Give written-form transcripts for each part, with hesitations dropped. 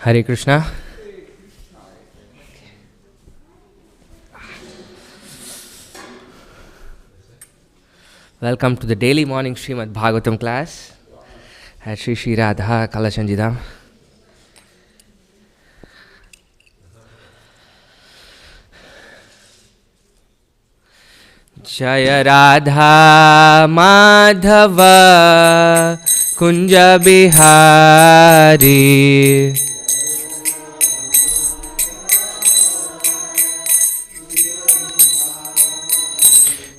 Hare Krishna. Welcome to the daily morning Srimad Bhagavatam class at Sri Sri Radha Kalachandidam. Jaya Radha Madhava Kunja Bihari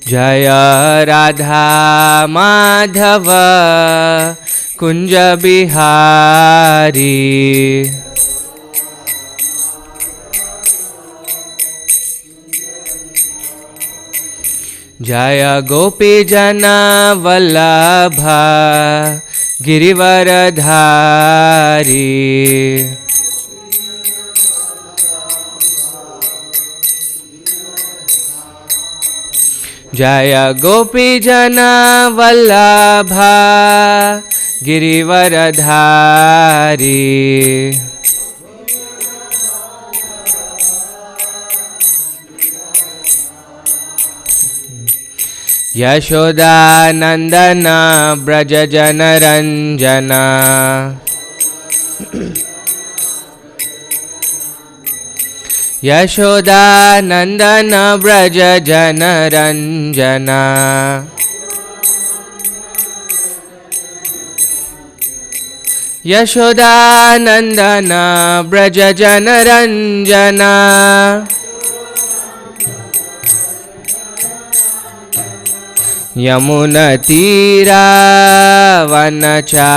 Jaya Radha Madhava Kunja Bihari Jaya Gopi Jana Vallabha Girivaradhari Jaya Gopi Jana Vallabha Girivaradhari Yashoda Nandana Braja Jana Ranjana Yashoda Nandana Braja Jana Ranjana Yashoda Nandana Braja Jana Ranjana Yamuna Tira Vanachari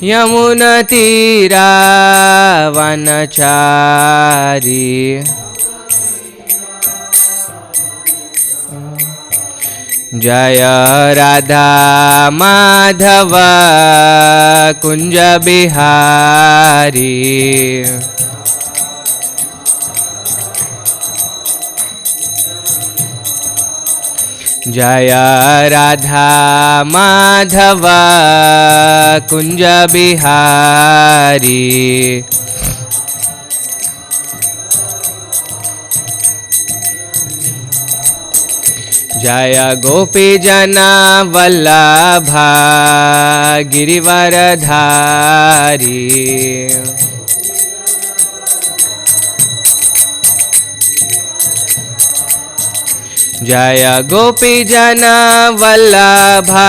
Yamuna Tira Vanachari Jaya Radha Madhava Kunja Bihari Jaya Radha Madhava Kunja Bihari Jaya Gopi Jana Vallabha Girivaradhari Jaya Gopi Jana Vallabha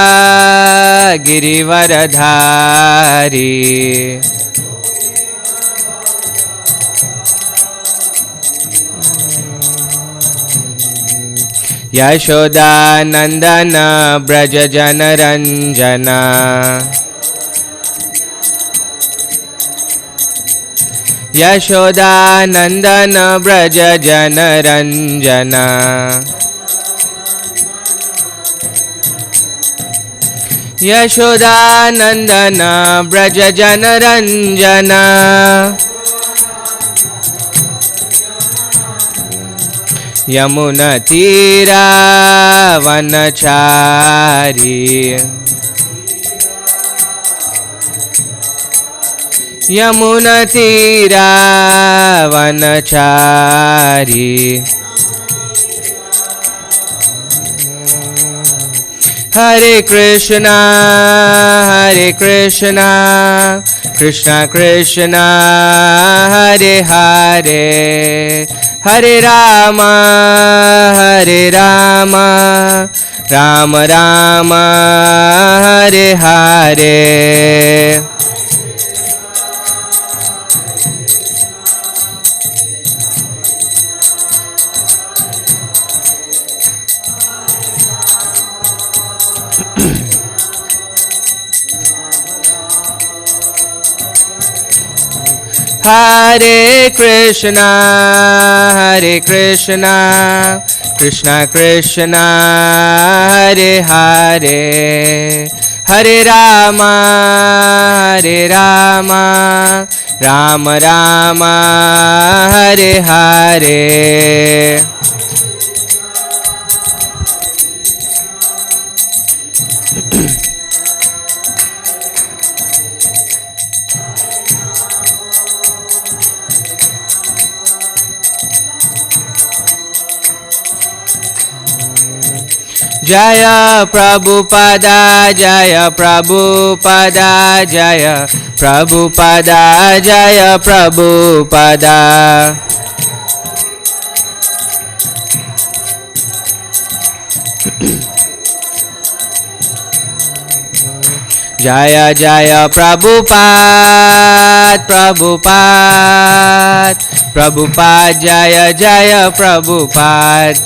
Girivaradhari Yashoda Nandana Braja Jana Ranjana Yashoda Nandana Braja Jana Ranjana Yashoda Nandana Braja Jana Ranjana Yamuna Tira Vanachari Yamuna Tira Vanachari Hare Krishna Krishna Krishna Hare Hare Hare Rama Rama Rama Hare Hare Hare Krishna Krishna Krishna Hare Hare Hare Rama Rama Rama Hare Hare Jaya Prabhupada, Jaya Prabhupada, Jaya Prabhupada, Jaya Prabhupada. Jaya Jaya Prabhupada, Prabhupada, Prabhupada, Jaya Jaya Prabhupada.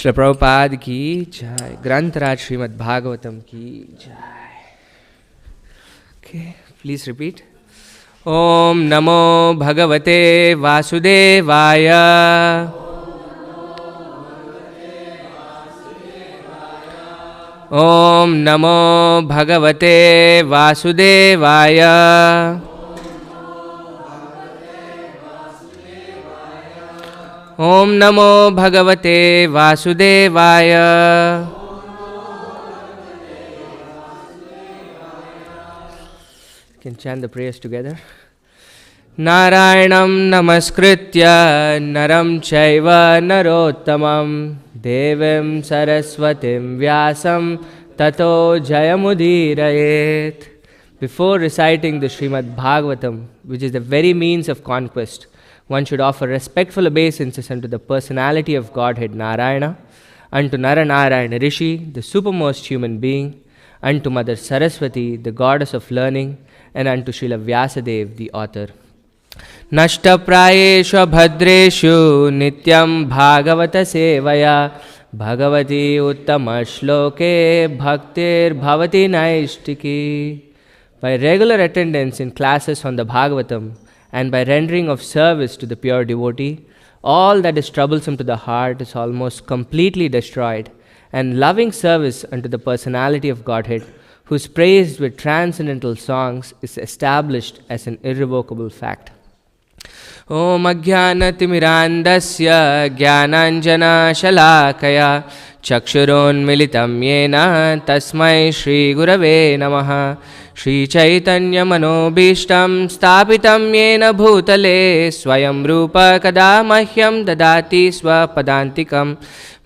Srila Prabhupada ki jai. Grantaraj Srimad Bhagavatam ki jai. Okay, please repeat. Om Namo Bhagavate Vasudevaya. Om Namo Bhagavate Vasudevaya. Om Namo Bhagavate Vasudevaya. You can chant the prayers together. Narayanam Namaskritya Naram Chaiva Narottamam Devim Saraswatim Vyasam Tato Jayamudirayet. Before reciting the Srimad Bhagavatam, which is the very means of conquest, one should offer respectful obeisances unto the personality of Godhead Narayana, unto Naranarayana Rishi, the supermost human being, unto Mother Saraswati, the goddess of learning, and unto Srila Vyasadev, the author. Nashta prayeshu bhadreshu nityam bhagavata sevaya bhagavati uttama shloke bhaktir bhavati naishtiki. By regular attendance in classes on the Bhagavatam and by rendering of service to the pure devotee, all that is troublesome to the heart is almost completely destroyed, and loving service unto the personality of Godhead, who is praised with transcendental songs, is established as an irrevocable fact. Om Ajnanatimirandasya Jnananjana Shalakaya Chakshuron Militam Yena Tasmai Shri Gurave Namaha. Shri Chaitanya Manobishtam Stapitam Yena Bhutale Swayam Rupa Kada Mahyam Dadati Swapadantikam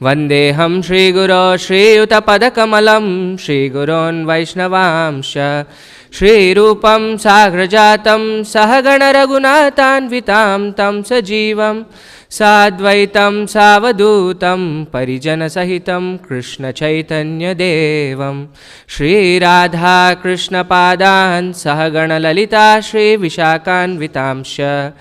Vandeham Shri Guru Shri Utapadakamalam Shri Gurun Vaishnavamsha Shri Rupam Sagrajatam Sahagana Raghunathanvitam Tam Sajivam Sadvaitam Savadutam Parijana Sahitam Krishna Chaitanya Devam Shri Radha Krishna Padan Sahagana Lalita Shri Vishakanvitamsha.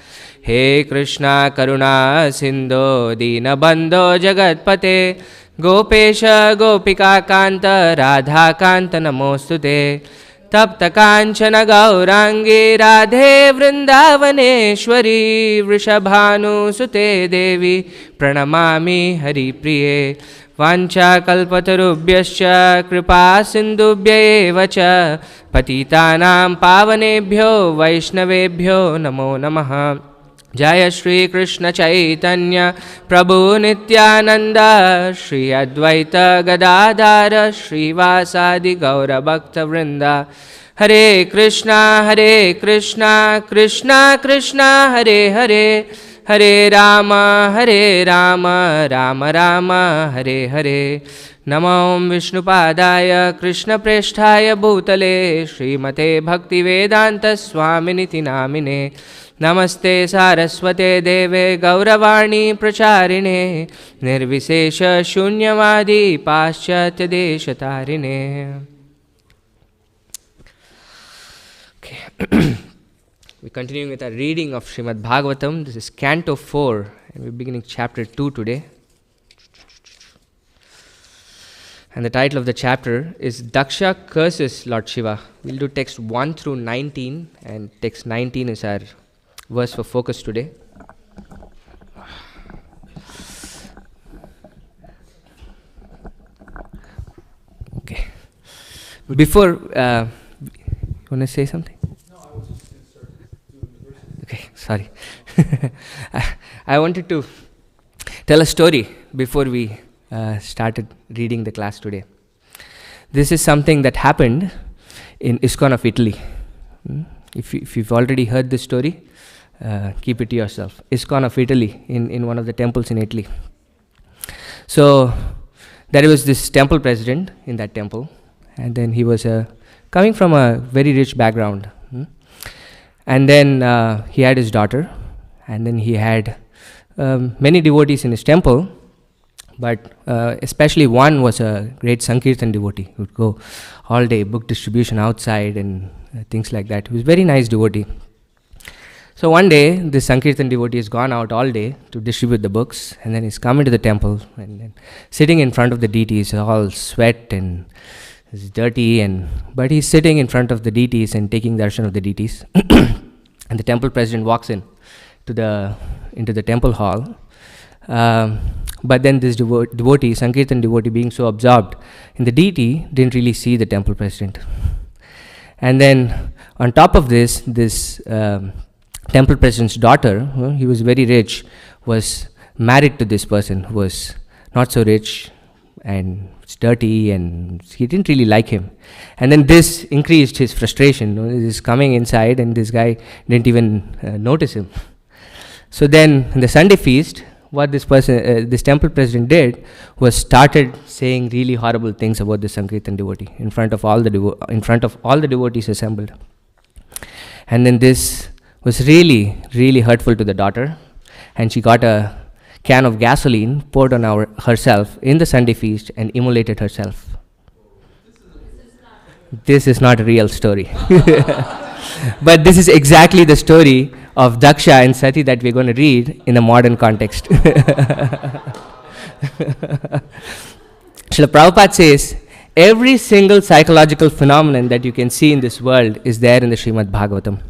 He Krishna Karuna Sindho Dinabandho Jagatpate Gopesha Gopika Kanta Radha Kanta Namostute Tapta Kanchana Gaurangi Radhe Vrindavaneshwari Vrishabhanu Sute Devi Pranamami Hari Priye Vancha Kalpatarubhyascha Kripa Sindhubhya Evacha Patitanam Pavanebhyo Vaishnavebhyo Namo Namaha. Jaya Shri Krishna Chaitanya Prabhu Nityananda Shri Advaita Gadadhara Shri Vasadi Gaura Bhakta Vrinda. Hare Krishna Krishna Krishna Hare Hare Hare Rama Rama Rama Hare Hare. Namo Vishnupadaya Krishna Presthaya Bhutale Srimate Bhaktivedanta Swaminiti Namine. Namaste Saraswate Deve Gauravani Pracharine Nirvisesha Shunyavadi Paschatya Deshatarine. Okay. We're continuing with our reading of Srimad Bhagavatam. This is Canto 4 and we're beginning chapter 2 today. And the title of the chapter is Daksha curses Lord Shiva. We'll do text 1 through 19 and text 19 is our verse for focus today. Okay. Before, you want to say something? No, I was just going to start doing the verses. Okay, sorry. I wanted to tell a story before we started reading the class today. This is something that happened in ISKCON of Italy. If you've already heard this story, keep it to yourself. ISKCON of Italy, in one of the temples in Italy. So there was this temple president in that temple, and then he was coming from a very rich background. And then he had his daughter, and then he had many devotees in his temple, but especially one was a great Sankirtan devotee who would go all day, book distribution outside and things like that. He was a very nice devotee. So one day, this Sankirtan devotee has gone out all day to distribute the books, and then he's come into the temple, and then sitting in front of the deities, all sweat and it's dirty, but he's sitting in front of the deities and taking darshan of the deities. And the temple president walks into the temple hall. But then this devotee, Sankirtan devotee, being so absorbed in the deity, didn't really see the temple president. And then on top of this temple president's daughter, he was very rich, was married to this person who was not so rich and it's dirty, and he didn't really like him. And then this increased his frustration. He's coming inside and this guy didn't even notice him. So then in the Sunday feast, what this temple president did was started saying really horrible things about the Sankirtan devotee in front of all the devotees assembled. And then this was really, really hurtful to the daughter, and she got a can of gasoline, poured on herself in the Sunday feast, and immolated herself. This is not a real story. But this is exactly the story of Daksha and Sati that we're going to read in a modern context. Srila Prabhupada says, every single psychological phenomenon that you can see in this world is there in the Srimad Bhagavatam.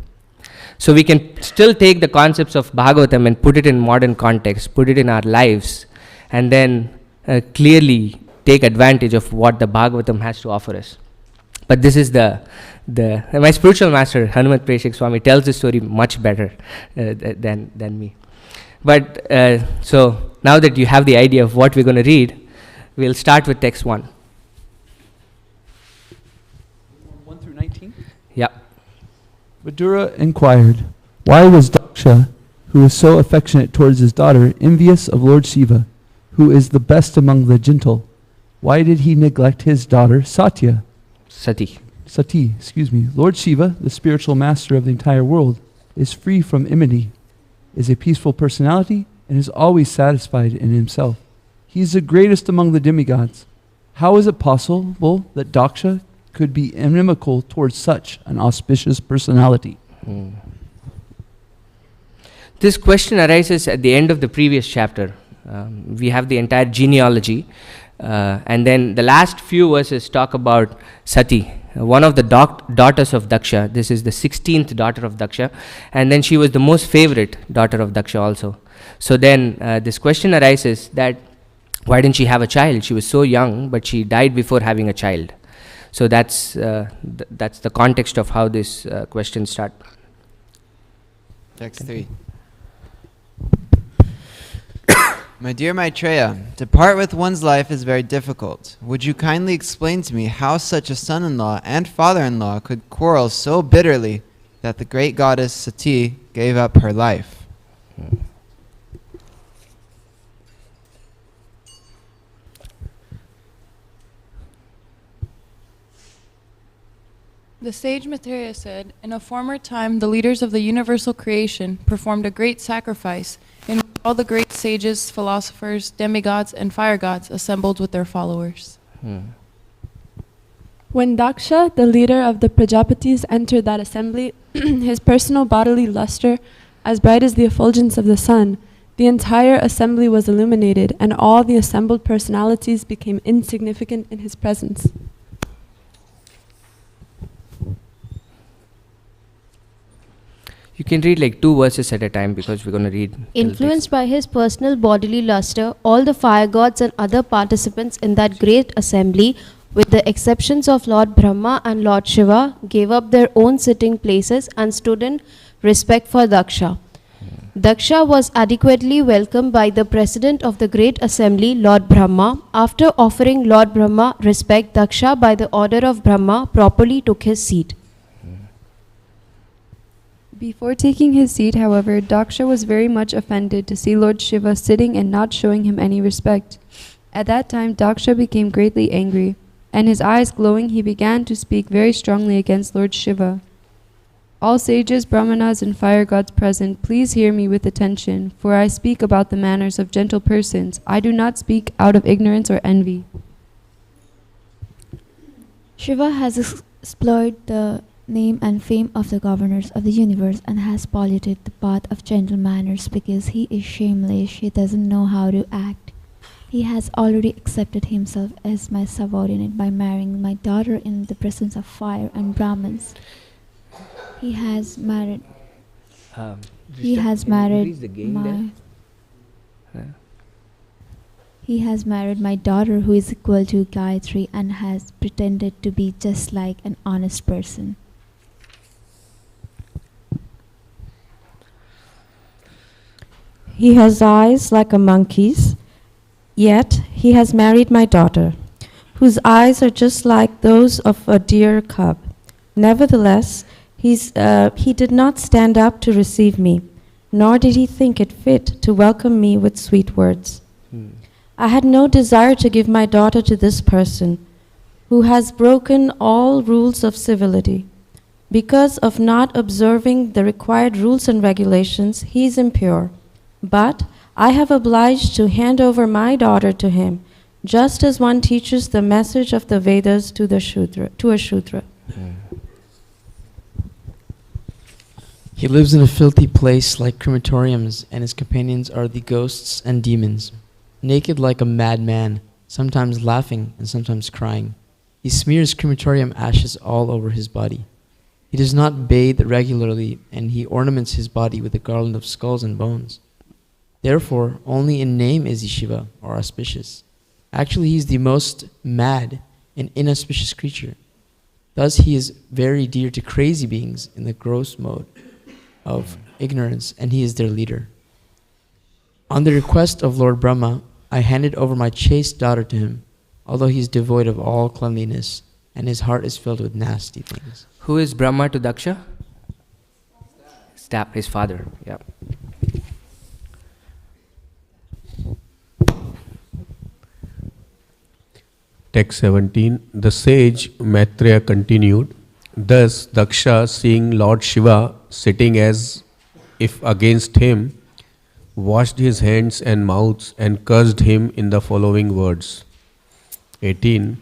So we can still take the concepts of Bhagavatam and put it in modern context, put it in our lives, and then clearly take advantage of what the Bhagavatam has to offer us. But this is my spiritual master, Hanumat Preshik Swami, tells the story much better than me. But so now that you have the idea of what we're going to read, we'll start with text 1. 1 through 19? Yeah. Vidura inquired, why was Daksha, who was so affectionate towards his daughter, envious of Lord Shiva, who is the best among the gentle? Why did he neglect his daughter Sati, Lord Shiva, the spiritual master of the entire world, is free from enmity, is a peaceful personality, and is always satisfied in himself. He is the greatest among the demigods. How is it possible that Daksha could be inimical towards such an auspicious personality? This question arises at the end of the previous chapter. We have the entire genealogy, and then the last few verses talk about Sati, one of the daughters of Daksha. This is the 16th daughter of Daksha, and then she was the most favorite daughter of Daksha also. So then this question arises that why didn't she have a child? She was so young, but she died before having a child. So that's the context of how this question starts. Text 3. My dear Maitreya, to part with one's life is very difficult. Would you kindly explain to me how such a son-in-law and father-in-law could quarrel so bitterly that the great goddess Sati gave up her life? The sage Maitreya said, in a former time the leaders of the universal creation performed a great sacrifice in which all the great sages, philosophers, demigods, and fire gods assembled with their followers. When Daksha, the leader of the Prajapatis, entered that assembly, his personal bodily luster, as bright as the effulgence of the sun, the entire assembly was illuminated, and all the assembled personalities became insignificant in his presence. You can read like 2 verses at a time because we're going to read. Influenced by his personal bodily luster, all the fire gods and other participants in that great assembly, with the exceptions of Lord Brahma and Lord Shiva, gave up their own sitting places and stood in respect for Daksha. Daksha was adequately welcomed by the president of the great assembly, Lord Brahma. After offering Lord Brahma respect, Daksha, by the order of Brahma, properly took his seat. Before taking his seat, however, Daksha was very much offended to see Lord Shiva sitting and not showing him any respect. At that time, Daksha became greatly angry, and his eyes glowing, he began to speak very strongly against Lord Shiva. All sages, brahmanas, and fire gods present, please hear me with attention, for I speak about the manners of gentle persons. I do not speak out of ignorance or envy. Shiva has exploited the name and fame of the governors of the universe and has polluted the path of gentle manners because he is shameless. He doesn't know how to act. He has already accepted himself as my subordinate by marrying my daughter in the presence of fire and Brahmins. He has married my He has married my daughter, who is equal to Gayatri, and has pretended to be just like an honest person. He has eyes like a monkey's, yet he has married my daughter, whose eyes are just like those of a deer cub. Nevertheless, he did not stand up to receive me, nor did he think it fit to welcome me with sweet words. I had no desire to give my daughter to this person, who has broken all rules of civility. Because of not observing the required rules and regulations, he is impure. But I have obliged to hand over my daughter to him, just as one teaches the message of the Vedas to a Shudra. He lives in a filthy place like crematoriums, and his companions are the ghosts and demons. Naked like a madman, sometimes laughing and sometimes crying. He smears crematorium ashes all over his body. He does not bathe regularly, and he ornaments his body with a garland of skulls and bones. Therefore, only in name is he Shiva, or auspicious. Actually, he is the most mad and inauspicious creature. Thus, he is very dear to crazy beings in the gross mode of ignorance, and he is their leader. On the request of Lord Brahma, I handed over my chaste daughter to him, although he is devoid of all cleanliness, and his heart is filled with nasty things. Who is Brahma to Daksha? His father. Yeah. Text 17. The sage Maitreya continued, thus Daksha, seeing Lord Shiva sitting as if against him, washed his hands and mouths and cursed him in the following words. 18.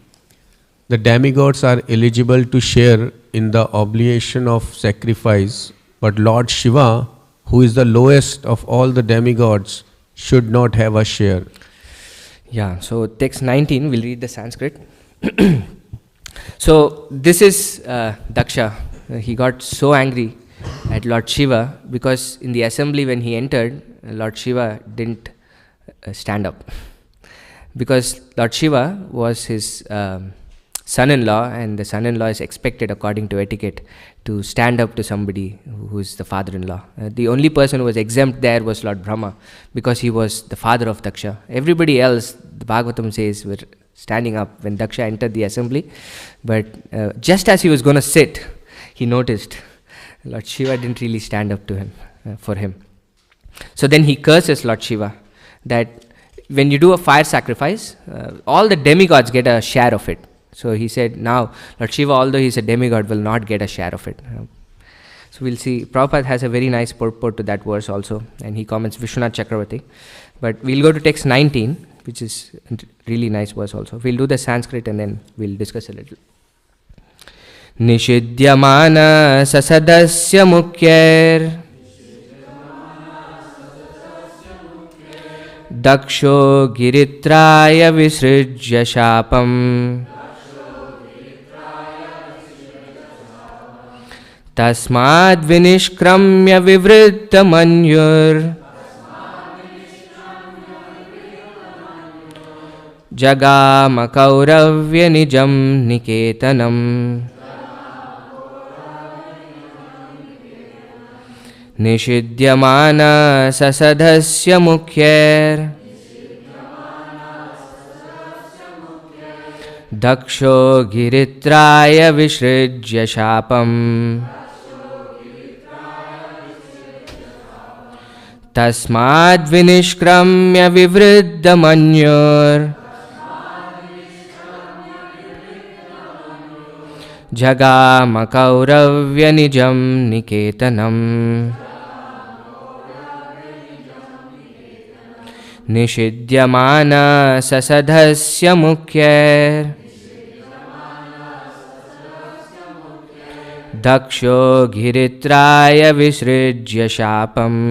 The demigods are eligible to share in the oblation of sacrifice, but Lord Shiva, who is the lowest of all the demigods, should not have a share. Yeah, so text 19, we'll read the Sanskrit. So this is Daksha. He got so angry at Lord Shiva because in the assembly when he entered, Lord Shiva didn't stand up. Because Lord Shiva was his son-in-law, and the son-in-law is expected according to etiquette to stand up to somebody who is the father-in-law. The only person who was exempt there was Lord Brahma, because he was the father of Daksha. Everybody else, the Bhagavatam says, were standing up when Daksha entered the assembly. But just as he was going to sit, he noticed Lord Shiva didn't really stand up to him, for him. So then he curses Lord Shiva that when you do a fire sacrifice, all the demigods get a share of it. So he said, now Lord Shiva, although he is a demigod, will not get a share of it. So we'll see, Prabhupada has a very nice purport to that verse also, and he comments Vishwanath Chakravarti. But we'll go to text 19, which is a really nice verse also. We'll do the Sanskrit and then we'll discuss a little. Nishidyamana sasadasya mukher Daksho giritraya visrijya shapam Tasmad vinishkramya vivritta manyur Jagama kauravya nijam niketanam निषिध्यमाना ससधस्य मुख्यैर दक्षो गिरित्राय विसृज्य शापम् तस्माद्विनिष्क्रम्य विवृद्धमन्योर जगाम कौरव्यनिजं निकेतनम् निषिध्यमान ससधस्य मुख्यैर दक्षो गिरित्राय विसृज्य शापम्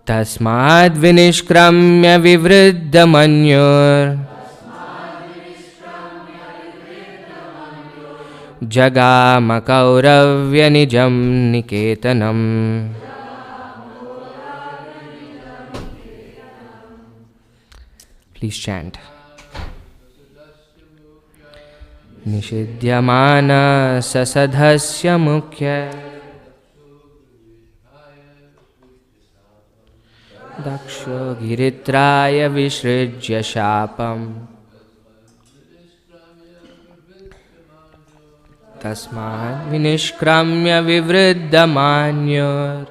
तस्माद्विनिष्क्रम्य विवृद्धमन्योर जगाम कौरव्यनिजं निकेतनम् Please chant. निषिध्यमाना ससधस्य मुख्य दक्षो गिरित्राय विसृज्य शापम् तस्मात् विनिष्क्रम्य विवृद्धमान्योर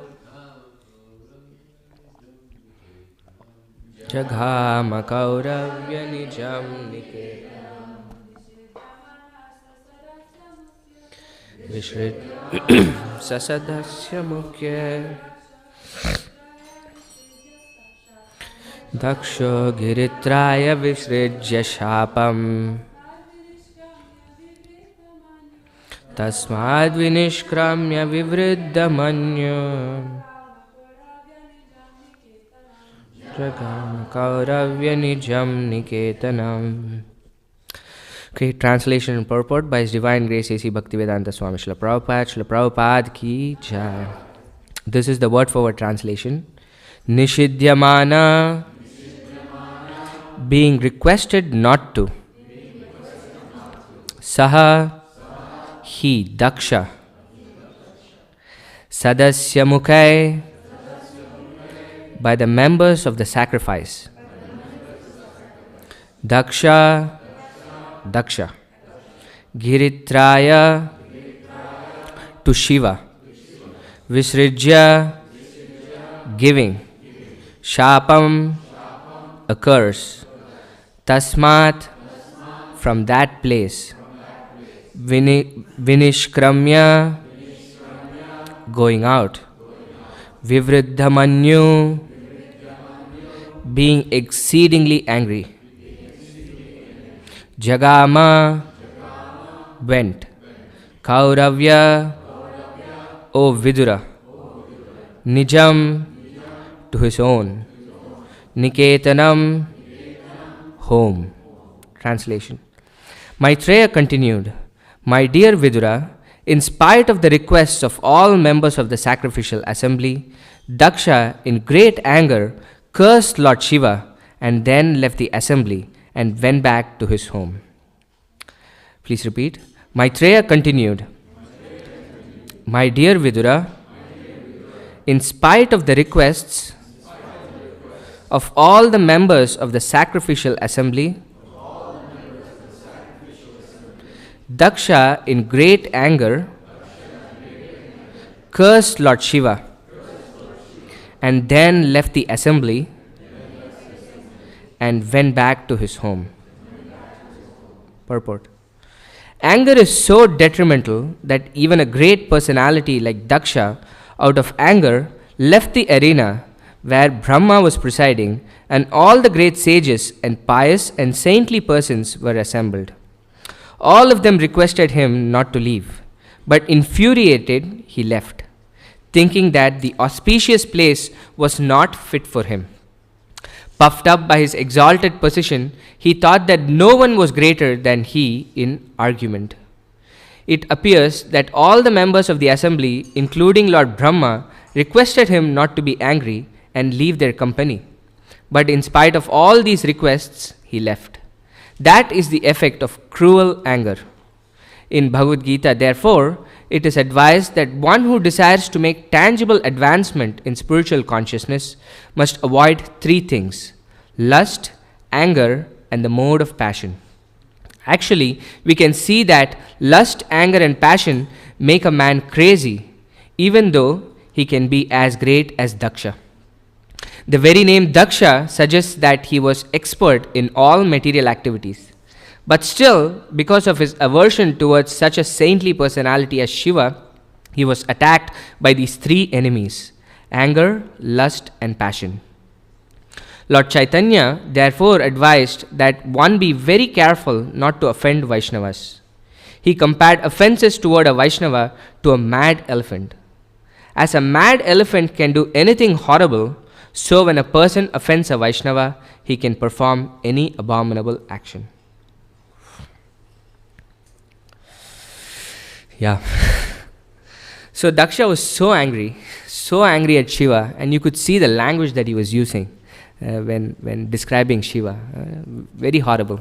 जघाम कौरव्यनिजं निकेतनम् ससधस्य मुख्य दक्षो गिरित्राय विसृज्य शापम् तस्माद्विनिष्क्रम्य विवृद्धमन्यो जगाम कौरव्यनिजं निकेतनम्. Okay, translation and purport by His Divine Grace A.C. Bhaktivedanta Swami Srila Prabhupada ki jai. This is the word for word translation. Nishidhyamana, being requested not to. Saha, he, Daksha. Sadasya Mukhai, by the members of the sacrifice. Daksha, Giritraya, to Shiva. Visrijya, giving. Shapam, a curse. Tasmat, from that place. Vinishkramya, going out. Vivriddhamanyu, being exceedingly angry. Jagama, went. Kauravya, O Vidura. Nijam, to his own. Niketanam, home. Translation. Maitreya continued, my dear Vidura, in spite of the requests of all members of the sacrificial assembly, Daksha, in great anger, cursed Lord Shiva and then left the assembly and went back to his home. Please repeat. Maitreya continued, my dear Vidura, in spite of the requests of all the members of the sacrificial assembly, Daksha, in great anger, cursed Lord Shiva and then left the assembly and went back to his home. Purport. Anger is so detrimental that even a great personality like Daksha, out of anger, left the arena where Brahma was presiding, and all the great sages and pious and saintly persons were assembled. All of them requested him not to leave, but infuriated, he left, thinking that the auspicious place was not fit for him. Puffed up by his exalted position, he thought that no one was greater than he in argument. It appears that all the members of the assembly, including Lord Brahma, requested him not to be angry and leave their company. But in spite of all these requests, he left. That is the effect of cruel anger. In Bhagavad Gita, therefore, it is advised that one who desires to make tangible advancement in spiritual consciousness must avoid three things: lust, anger, and the mode of passion. Actually, we can see that lust, anger, and passion make a man crazy, even though he can be as great as Daksha. The very name Daksha suggests that he was expert in all material activities. But still, because of his aversion towards such a saintly personality as Shiva, he was attacked by these three enemies: anger, lust, and passion. Lord Chaitanya therefore advised that one be very careful not to offend Vaishnavas. He compared offenses toward a Vaishnava to a mad elephant. As a mad elephant can do anything horrible, so when a person offends a Vaishnava, he can perform any abominable action. Yeah. So Daksha was so angry at Shiva, and you could see the language that he was using when describing Shiva. Very horrible.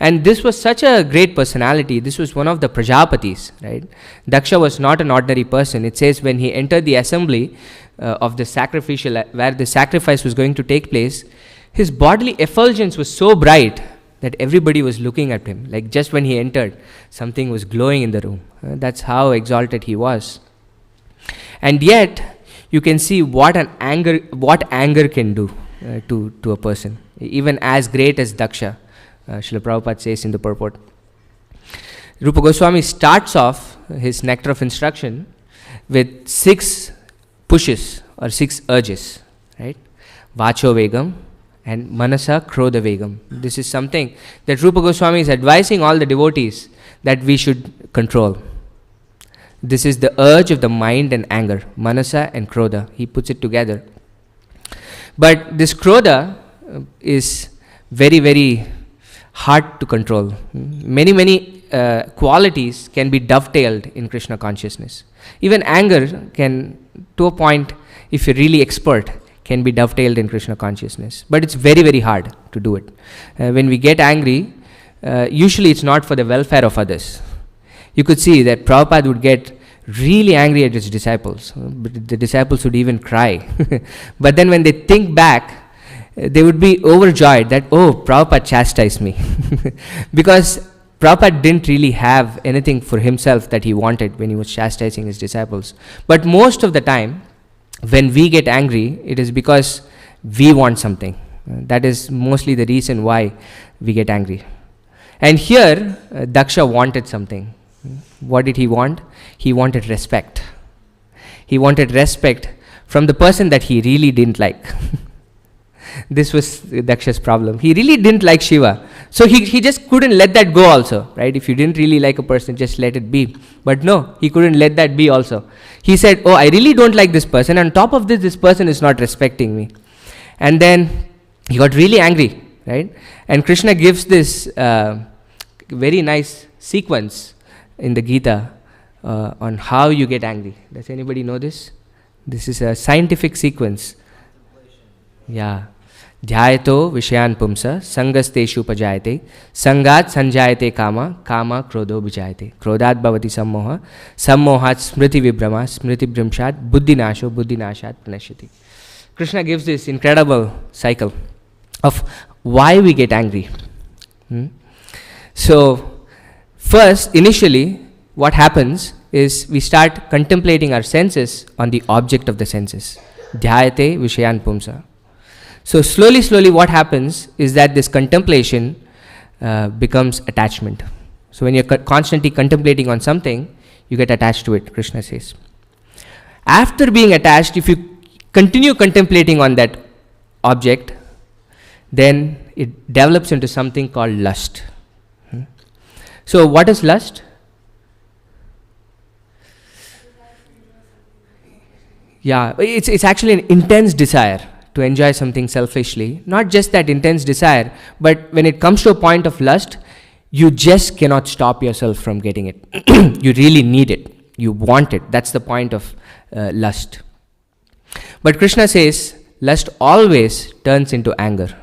And this was such a great personality. This was one of the Prajapatis, right? Daksha was not an ordinary person. It says when he entered the assembly of the sacrificial, where the sacrifice was going to take place, his bodily effulgence was so bright that everybody was looking at him. Like just when he entered, something was glowing in the room. That's how exalted he was. And yet, you can see what anger can do to a person, even as great as Daksha. Srila Prabhupada says in the purport. Rupa Goswami starts off his nectar of instruction with 6 pushes or 6 urges, right? Vacho Vegam and Manasa Krodha Vegam. This is something that Rupa Goswami is advising all the devotees that we should control. This is the urge of the mind and anger, Manasa and Krodha. He puts it together. But this Krodha is very, very hard to control. Many qualities can be dovetailed in Krishna consciousness. Even anger can, to a point, if you're really expert, can be dovetailed in Krishna consciousness. But it's very, very hard to do it. When we get angry, usually it's not for the welfare of others. You could see that Prabhupada would get really angry at his disciples. But the disciples would even cry. But then when they think back, they would be overjoyed that, oh, Prabhupada chastised me. Because Prabhupada didn't really have anything for himself that he wanted when he was chastising his disciples. But most of the time, when we get angry, it is because we want something. That is mostly the reason why we get angry. And here, Daksha wanted something. What did he want? He wanted respect. He wanted respect from the person that he really didn't like. This was Daksha's problem. He really didn't like Shiva. So he just couldn't let that go also, right? If you didn't really like a person, just let it be. But no, he couldn't let that be also. He said, oh, I really don't like this person. On top of this, this person is not respecting me. And then he got really angry, right? And Krishna gives this very nice sequence in the Gita on how you get angry. Does anybody know this? This is a scientific sequence. Yeah. Dhyayato Vishayan Pumsa Sangasteshu Pajayate Sangat Sanjayate Kama Kama Krodho Vijayate Krodhat Bhavati Sammoha Sammohat Smriti Vibrama Smriti Brimshat Buddhi Nasho Buddhi Nashat Pranashyati. Krishna gives this incredible cycle of why we get angry. So, first, initially, what happens is we start contemplating our senses on the object of the senses. Dhyayate Vishayan Pumsa. So slowly what happens is that this contemplation becomes attachment. So when you're constantly contemplating on something, you get attached to it, Krishna says. After being attached, if you continue contemplating on that object, then it develops into something called lust. So what is lust? Yeah, it's actually an intense desire to enjoy something selfishly. Not just that intense desire, but when it comes to a point of lust, you just cannot stop yourself from getting it. You really need it. You want it. That's the point of lust. But Krishna says, lust always turns into anger.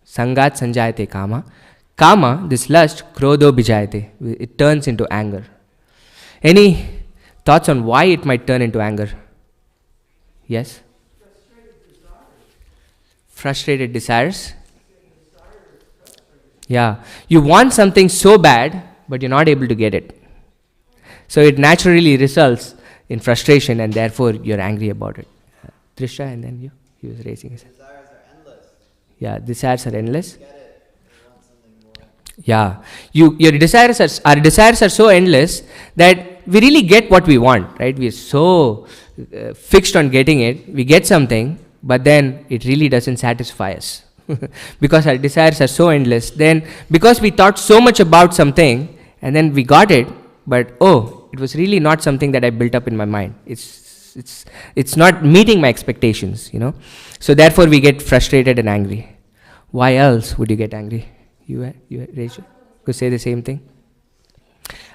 Sangat sanjayate kama, Kama, this lust, krodho bijayate. It turns into anger. Any thoughts on why it might turn into anger? Yes? Frustrated desires. Yeah. You want something so bad, but you're not able to get it. So it naturally results in frustration, and therefore you're angry about it. Trisha, and then you? He was raising his hand. Desires are endless. Yeah, desires are endless. Get it. You want something more. Yeah, your desires our desires are so endless that we really get what we want, right? We are so fixed on getting it. We get something, but then it really doesn't satisfy us because our desires are so endless. Then, because we thought so much about something, and then we got it, but it was really not something that I built up in my mind. It's not meeting my expectations, So therefore, we get frustrated and angry. Why else would you get angry? You Rachel, could say the same thing.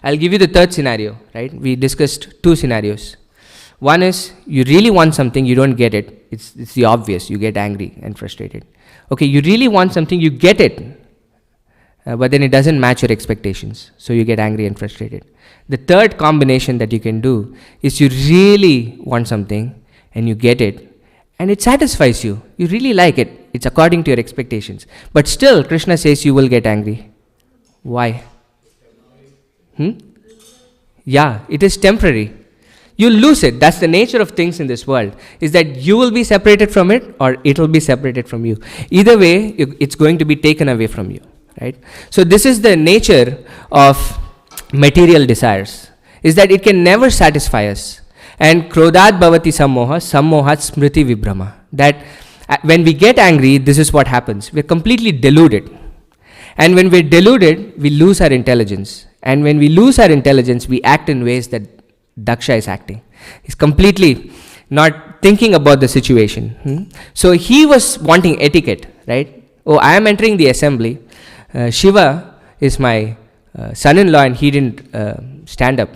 I'll give you the third scenario, right? We discussed two scenarios. One is you really want something, you don't get it. It's the obvious. You get angry and frustrated. Okay, you really want something, you get it, but then it doesn't match your expectations, so you get angry and frustrated. The third combination that you can do is you really want something and you get it, and it satisfies you. You really like it. It's according to your expectations. But still, Krishna says you will get angry. Why? Yeah, it is temporary. You lose it. That's the nature of things in this world, is that you will be separated from it or it will be separated from you. Either way, it's going to be taken away from you, right? So this is the nature of material desires, is that it can never satisfy us. And krodhat bhavati sammoha, sammohat smriti vibhrama. That when we get angry, this is what happens. We're completely deluded. And when we're deluded, we lose our intelligence. And when we lose our intelligence, we act in ways that Daksha is acting. He's completely not thinking about the situation. So he was wanting etiquette, right? I am entering the assembly. Shiva is my son-in-law and he didn't stand up.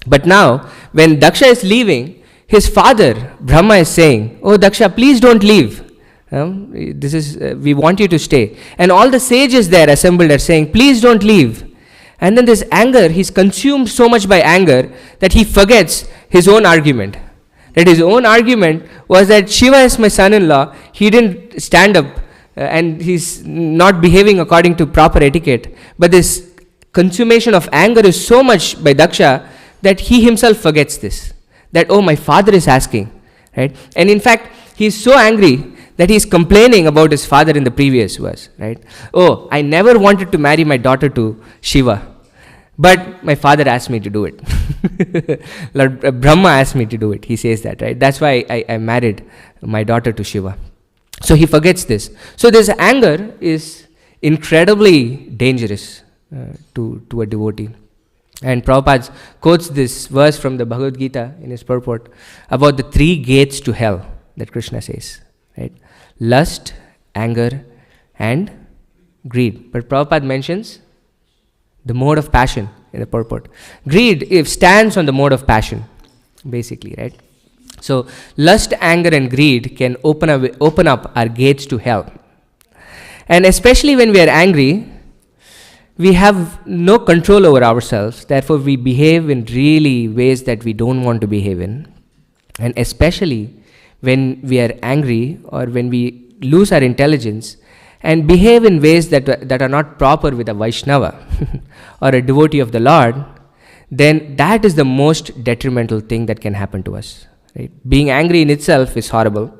But now, when Daksha is leaving, his father, Brahma, is saying, Daksha, please don't leave. We want you to stay. And all the sages there assembled are saying, please don't leave. And then this anger, he's consumed so much by anger that he forgets his own argument. That his own argument was that Shiva is my son-in-law, he didn't stand up and he's not behaving according to proper etiquette. But this consummation of anger is so much by Daksha that he himself forgets this. That, my father is asking, right? And in fact, he's so angry that he's complaining about his father in the previous verse, right? I never wanted to marry my daughter to Shiva, but my father asked me to do it. Lord Brahma asked me to do it. He says that, right? That's why I married my daughter to Shiva. So he forgets this. So this anger is incredibly dangerous to a devotee. And Prabhupada quotes this verse from the Bhagavad Gita in his purport about the 3 gates to hell that Krishna says, right? Lust, anger, and greed. But Prabhupada mentions the mode of passion in the purport. Greed stands on the mode of passion, basically, right? So lust, anger, and greed can open up our gates to hell. And especially when we are angry, we have no control over ourselves. Therefore, we behave in really ways that we don't want to behave in. And especially when we are angry or when we lose our intelligence and behave in ways that are not proper with a Vaishnava or a devotee of the Lord, then that is the most detrimental thing that can happen to us. Right? Being angry in itself is horrible.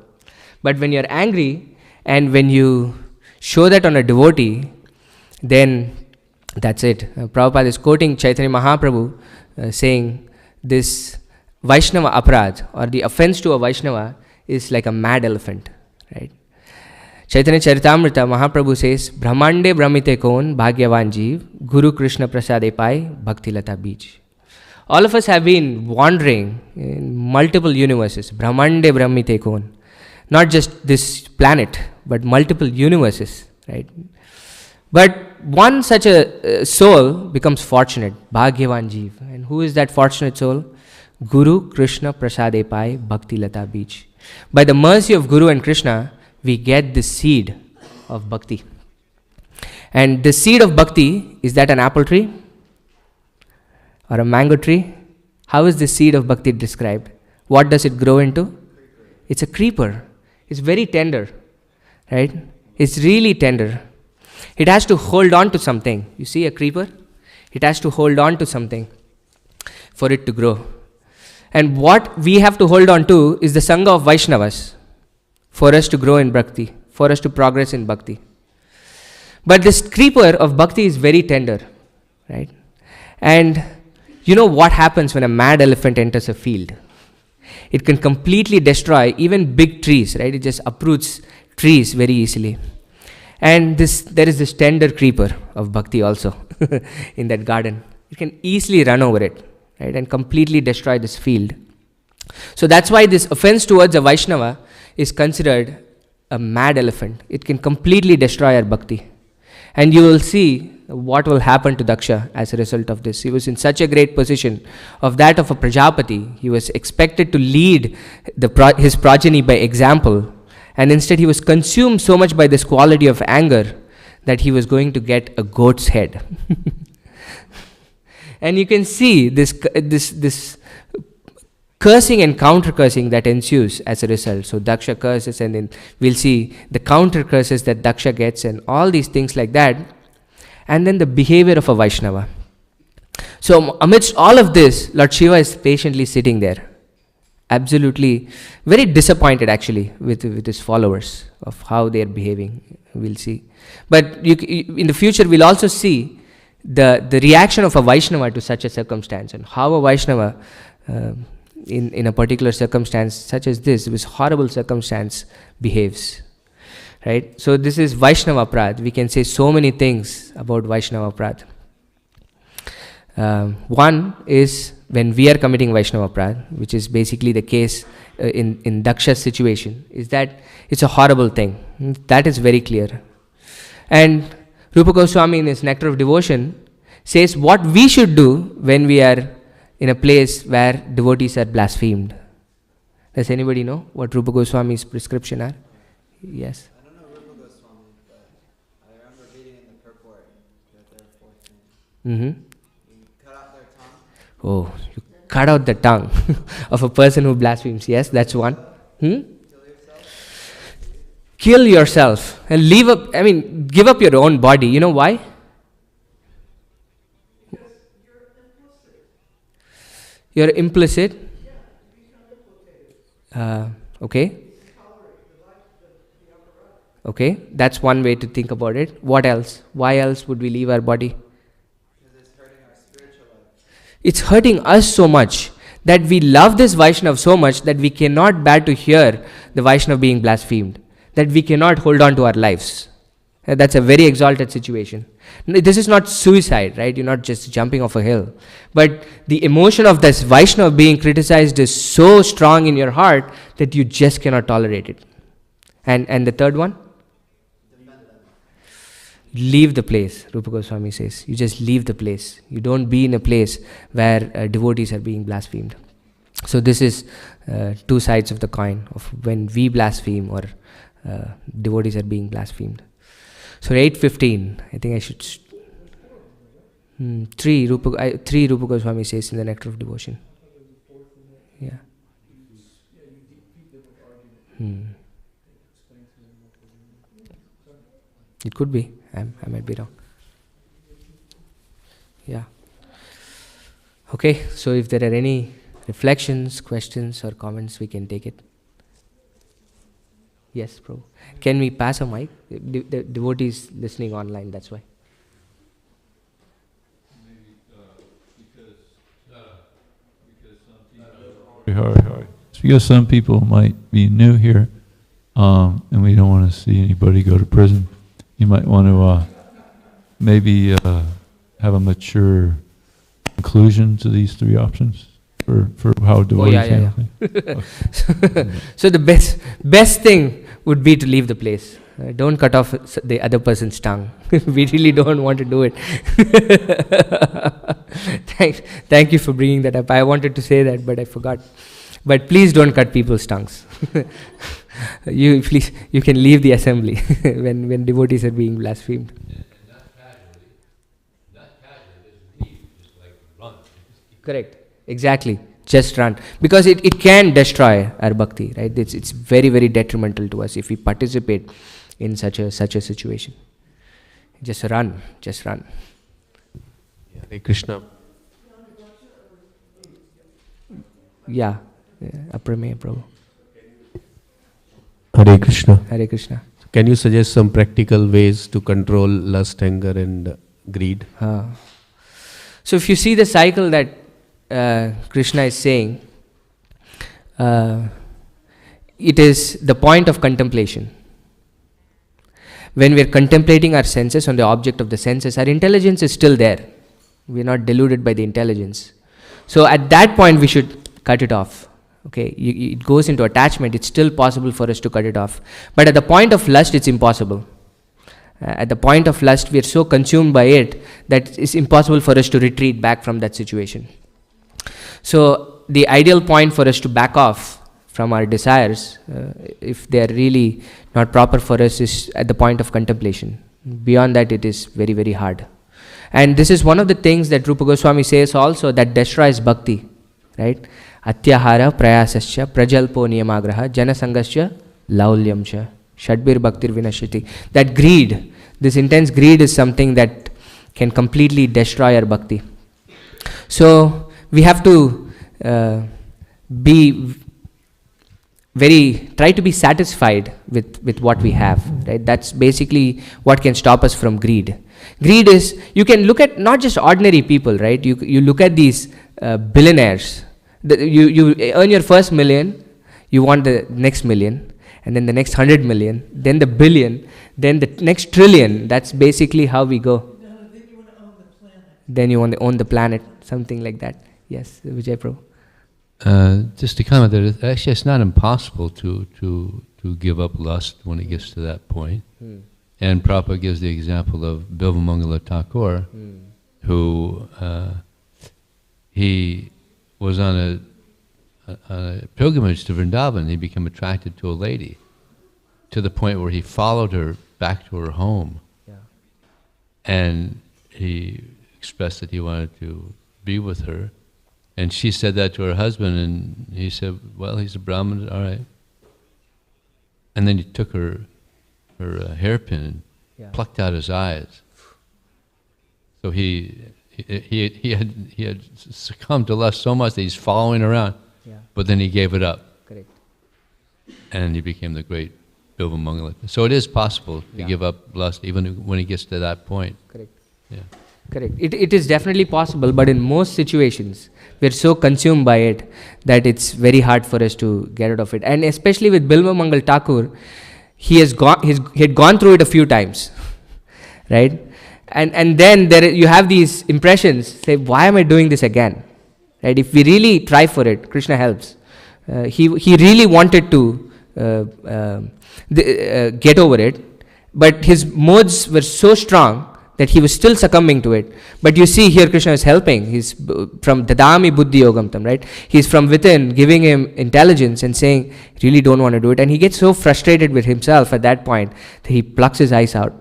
But when you're angry and when you show that on a devotee, then that's it. Prabhupada is quoting Chaitanya Mahaprabhu saying this Vaishnava aparadh or the offense to a Vaishnava is like a mad elephant, right? Chaitanya Charitamrita, Mahaprabhu says, Brahmande Brahmite Kon Bhagyavan Jeev Guru Krishna Prasade Pai Bhakti Lata Beej. All of us have been wandering in multiple universes. Brahmande Brahmite Kon. Not just this planet, but multiple universes, right? But one such a soul becomes fortunate, Bhagyavan Jeev. And who is that fortunate soul? Guru Krishna Prasade Pai Bhakti Lata Beej. By the mercy of Guru and Krishna, we get the seed of bhakti. And the seed of bhakti, is that an apple tree? Or a mango tree? How is the seed of bhakti described? What does it grow into? It's a creeper. It's very tender, right? It's really tender. It has to hold on to something. You see a creeper? It has to hold on to something for it to grow. And what we have to hold on to is the Sangha of Vaishnavas for us to grow in bhakti, for us to progress in bhakti. But this creeper of bhakti is very tender, right? And you know what happens when a mad elephant enters a field? It can completely destroy even big trees, right? It just uproots trees very easily. And there is this tender creeper of bhakti also in that garden. It can easily run over it, right? And completely destroy this field. So that's why this offense towards a Vaishnava is considered a mad elephant. It can completely destroy our bhakti. And you will see what will happen to Daksha as a result of this. He was in such a great position of that of a Prajapati. He was expected to lead his progeny by example. And instead he was consumed so much by this quality of anger that he was going to get a goat's head. And you can see this cursing and counter cursing that ensues as a result. So Daksha curses, and then we'll see the counter curses that Daksha gets and all these things like that. And then the behavior of a Vaishnava. So amidst all of this, Lord Shiva is patiently sitting there, absolutely very disappointed actually with his followers of how they are behaving. We'll see. But in the future we'll also see the reaction of a Vaishnava to such a circumstance, and how a Vaishnava in a particular circumstance such as this horrible circumstance behaves. Right? So this is Vaishnava Prad. We can say so many things about Vaishnava Prad. One is when we are committing Vaishnava Prad, which is basically the case in Daksha's situation, is that it's a horrible thing. That is very clear. And Rupa Goswami in his Nectar of Devotion says what we should do when we are in a place where devotees are blasphemed. Does anybody know what Rupa Goswami's prescription are? Yes. I don't know Rupa Goswami, but I remember reading in the purport that there are 4 things. You cut out their tongue. Oh, you cut out the tongue of a person who blasphemes. Yes, that's one. Kill yourself and give up your own body. You know why? You're implicit. Okay. Okay, that's one way to think about it. What else? Why else would we leave our body? Because it's hurting our spiritual life. It's hurting us so much that we love this Vaishnav so much that we cannot bear to hear the Vaishnav being blasphemed, that we cannot hold on to our lives. That's a very exalted situation. This is not suicide, right? You're not just jumping off a hill. But the emotion of this Vaishnav being criticized is so strong in your heart that you just cannot tolerate it. And the third one? Leave the place, Rupa Goswami says. You just leave the place. You don't be in a place where devotees are being blasphemed. So this is 2 sides of the coin of when we blaspheme or devotees are being blasphemed. So 8:15, I think I should... 3 Rupa Goswami says in the Nectar of Devotion. Yeah. It could be. I might be wrong. Yeah. Okay, so if there are any reflections, questions or comments, we can take it. Yes, Prabhu. Can we pass a mic? The devotees listening online, that's why. Because some people might be new here, and we don't want to see anybody go to prison. You might want to maybe have a mature conclusion to these 3 options for how devotees handle things. So the best thing would be to leave the place. Don't cut off the other person's tongue. We really don't want to do it. Thank you for bringing that up. I wanted to say that, but I forgot. But please don't cut people's tongues. You can leave the assembly when devotees are being blasphemed. Correct. Exactly. Just run. Because it can destroy our bhakti, right? It's very, very detrimental to us if we participate in such a situation. Just run. Just run. Hare Krishna. Yeah. Aprameya Prabhu. Hare Krishna. Hare Krishna. Can you suggest some practical ways to control lust, anger and greed? So if you see the cycle that Krishna is saying, it is the point of contemplation. When we are contemplating our senses on the object of the senses, our intelligence is still there. We are not deluded by the intelligence. So at that point we should cut it off. Okay, it goes into attachment. It's still possible for us to cut it off. But at the point of lust, it's impossible. At the point of lust, we are so consumed by it that it's impossible for us to retreat back from that situation. So the ideal point for us to back off from our desires, if they are really not proper for us, is at the point of contemplation. Beyond that, it is very, very hard. And this is one of the things that Rupa Goswami says also that destroys bhakti, right? Atyahara prayasascha prajalpo niyamagraha janasangascha laulyamcha shadbir bhaktir vinashiti. That greed, this intense greed is something that can completely destroy our bhakti. So we have to try to be satisfied with what we have, right? That's basically what can stop us from greed. Greed is, you can look at not just ordinary people, right? You look at these billionaires. You earn your first million, you want the next million, and then the next 100 million, then the billion, then the next trillion. That's basically how we go. Then you want to own the planet, something like that. Yes, Vijay Prabhu. Just to comment that actually it's not impossible to give up lust when it gets to that point. And Prabhupada gives the example of Bilvamangala Thakur, who he was on a pilgrimage to Vrindavan. He became attracted to a lady to the point where he followed her back to her home. Yeah. And he expressed that he wanted to be with her. And she said that to her husband, and he said, well, he's a Brahmin, all right. And then he took her hairpin and plucked out his eyes. So he had succumbed to lust so much that he's following around, but then he gave it up. Correct. And he became the great Bilvamangala. So it is possible to give up lust even when he gets to that point. Correct. Yeah. Correct. It is definitely possible, but in most situations, we're so consumed by it that it's very hard for us to get out of it. And especially with Bilvamangal Thakur, he had gone through it a few times, right? And then you have these impressions, say, why am I doing this again? Right? If we really try for it, Krishna helps. He really wanted to get over it, but his modes were so strong that he was still succumbing to it. But you see here Krishna is helping. He's from Dadami Buddhi Yogamtam, right? He's from within giving him intelligence and saying, really don't want to do it. And he gets so frustrated with himself at that point that he plucks his eyes out,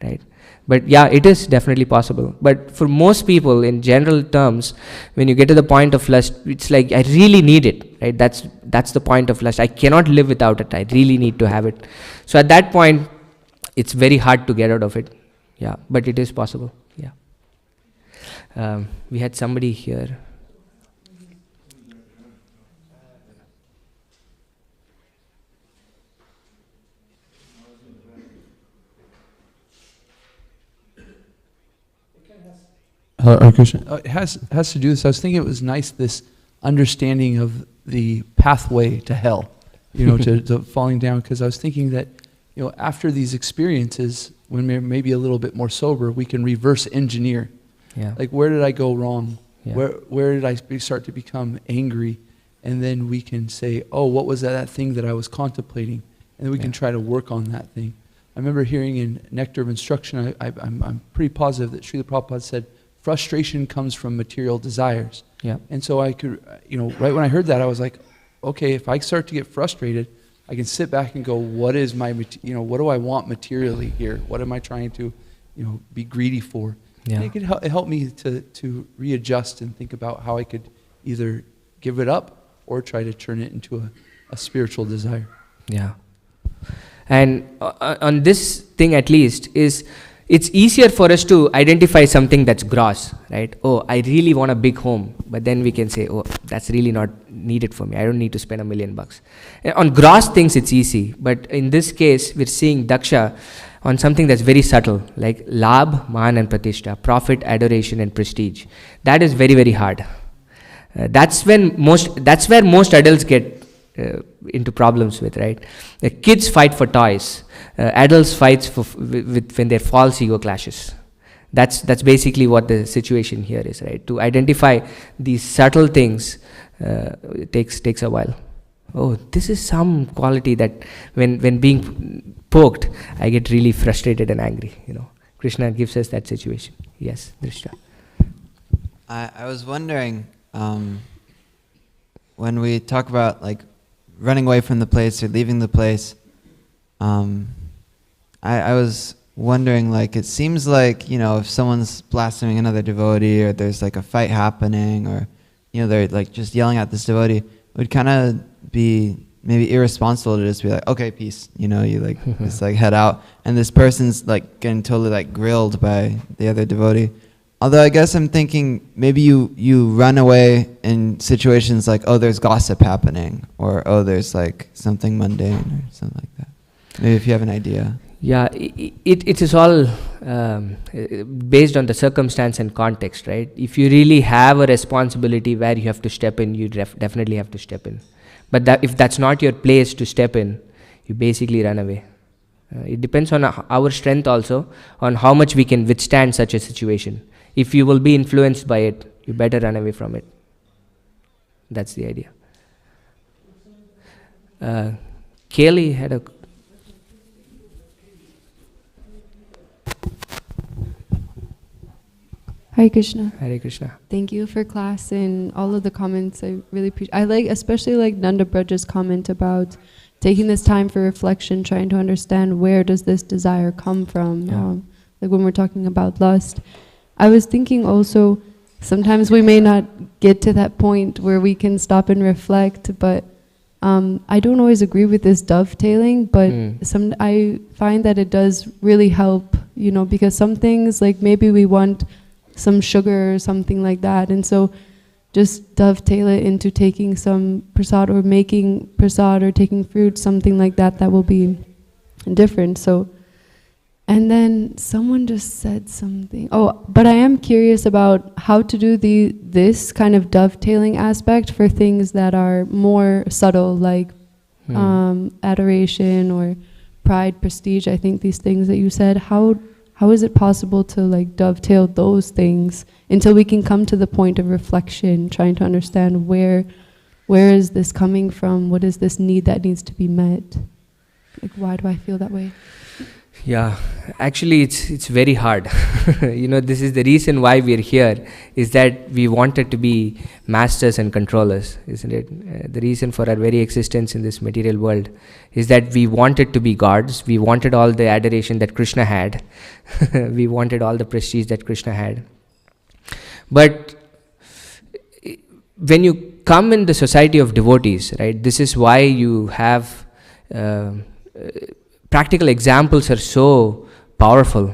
right? But yeah, it is definitely possible. But for most people, in general terms, when you get to the point of lust, it's like, I really need it, right? That's the point of lust. I cannot live without it. I really need to have it. So at that point, it's very hard to get out of it. Yeah, but it is possible. Yeah. We had somebody here. Krishna, it has to do this. I was thinking it was nice, this understanding of the pathway to hell, to falling down, because I was thinking that, after these experiences, when we're maybe a little bit more sober, we can reverse engineer. Yeah. Like, where did I go wrong? Yeah. Where did I start to become angry? And then we can say, oh, what was that thing that I was contemplating? And then we can try to work on that thing. I remember hearing in Nectar of Instruction, I'm pretty positive that Srila Prabhupada said, frustration comes from material desires. Yeah. And so I could, right when I heard that, I was like, okay, if I start to get frustrated, I can sit back and go, what is my, what do I want materially here? What am I trying to, be greedy for? Yeah. And it could help me to readjust and think about how I could either give it up or try to turn it into a spiritual desire. Yeah. And on this thing at least is, it's easier for us to identify something that's gross, right? Oh, I really want a big home. But then we can say, oh, that's really not needed for me. I don't need to spend $1 million. On gross things, it's easy. But in this case, we're seeing Daksha on something that's very subtle, like Labh, Man and Pratishta, profit, adoration and prestige. That is very, very hard. That's where most adults get into problems with, right? The kids fight for toys. Adults fight when their false ego clashes. That's basically what the situation here is, right? To identify these subtle things takes a while. Oh, this is some quality that when being poked, I get really frustrated and angry. Krishna gives us that situation. Yes, Drishta. I was wondering, when we talk about like running away from the place or leaving the place, I was wondering, like, it seems like, if someone's blaspheming another devotee, or there's like a fight happening, or, they're like just yelling at this devotee, it would kind of be maybe irresponsible to just be like, okay, peace, you like just like head out, and this person's like getting totally like grilled by the other devotee. Although I guess I'm thinking maybe you run away in situations like, oh, there's gossip happening, or oh, there's like something mundane or something like that. Maybe if you have an idea. Yeah, it is all based on the circumstance and context, right? If you really have a responsibility where you have to step in, you definitely have to step in. But if that's not your place to step in, you basically run away. It depends on our strength also, on how much we can withstand such a situation. If you will be influenced by it, you better run away from it. That's the idea. Kaylee had a... Hare Krishna. Hare Krishna. Thank you for class and all of the comments. I really appreciate. I especially like Nanda Braja's comment about taking this time for reflection, trying to understand where does this desire come from. Yeah. Like when we're talking about lust, I was thinking also sometimes we may not get to that point where we can stop and reflect, but I don't always agree with this dovetailing, but I find that it does really help, because some things, like maybe we want some sugar or something like that, and so just dovetail it into taking some prasad or making prasad or taking fruit, something like that will be different. So, and then someone just said something. Oh, but I am curious about how to do this kind of dovetailing aspect for things that are more subtle, like adoration or pride, prestige. I think these things that you said, how is it possible to like dovetail those things until we can come to the point of reflection, trying to understand where is this coming from? What is this need that needs to be met? Like, why do I feel that way? Yeah, actually it's very hard. This is the reason why we're here, is that we wanted to be masters and controllers, isn't it? The reason for our very existence in this material world is that we wanted to be gods. We wanted all the adoration that Krishna had. We wanted all the prestige that Krishna had. But when you come in the society of devotees, right, this is why you have practical examples are so powerful,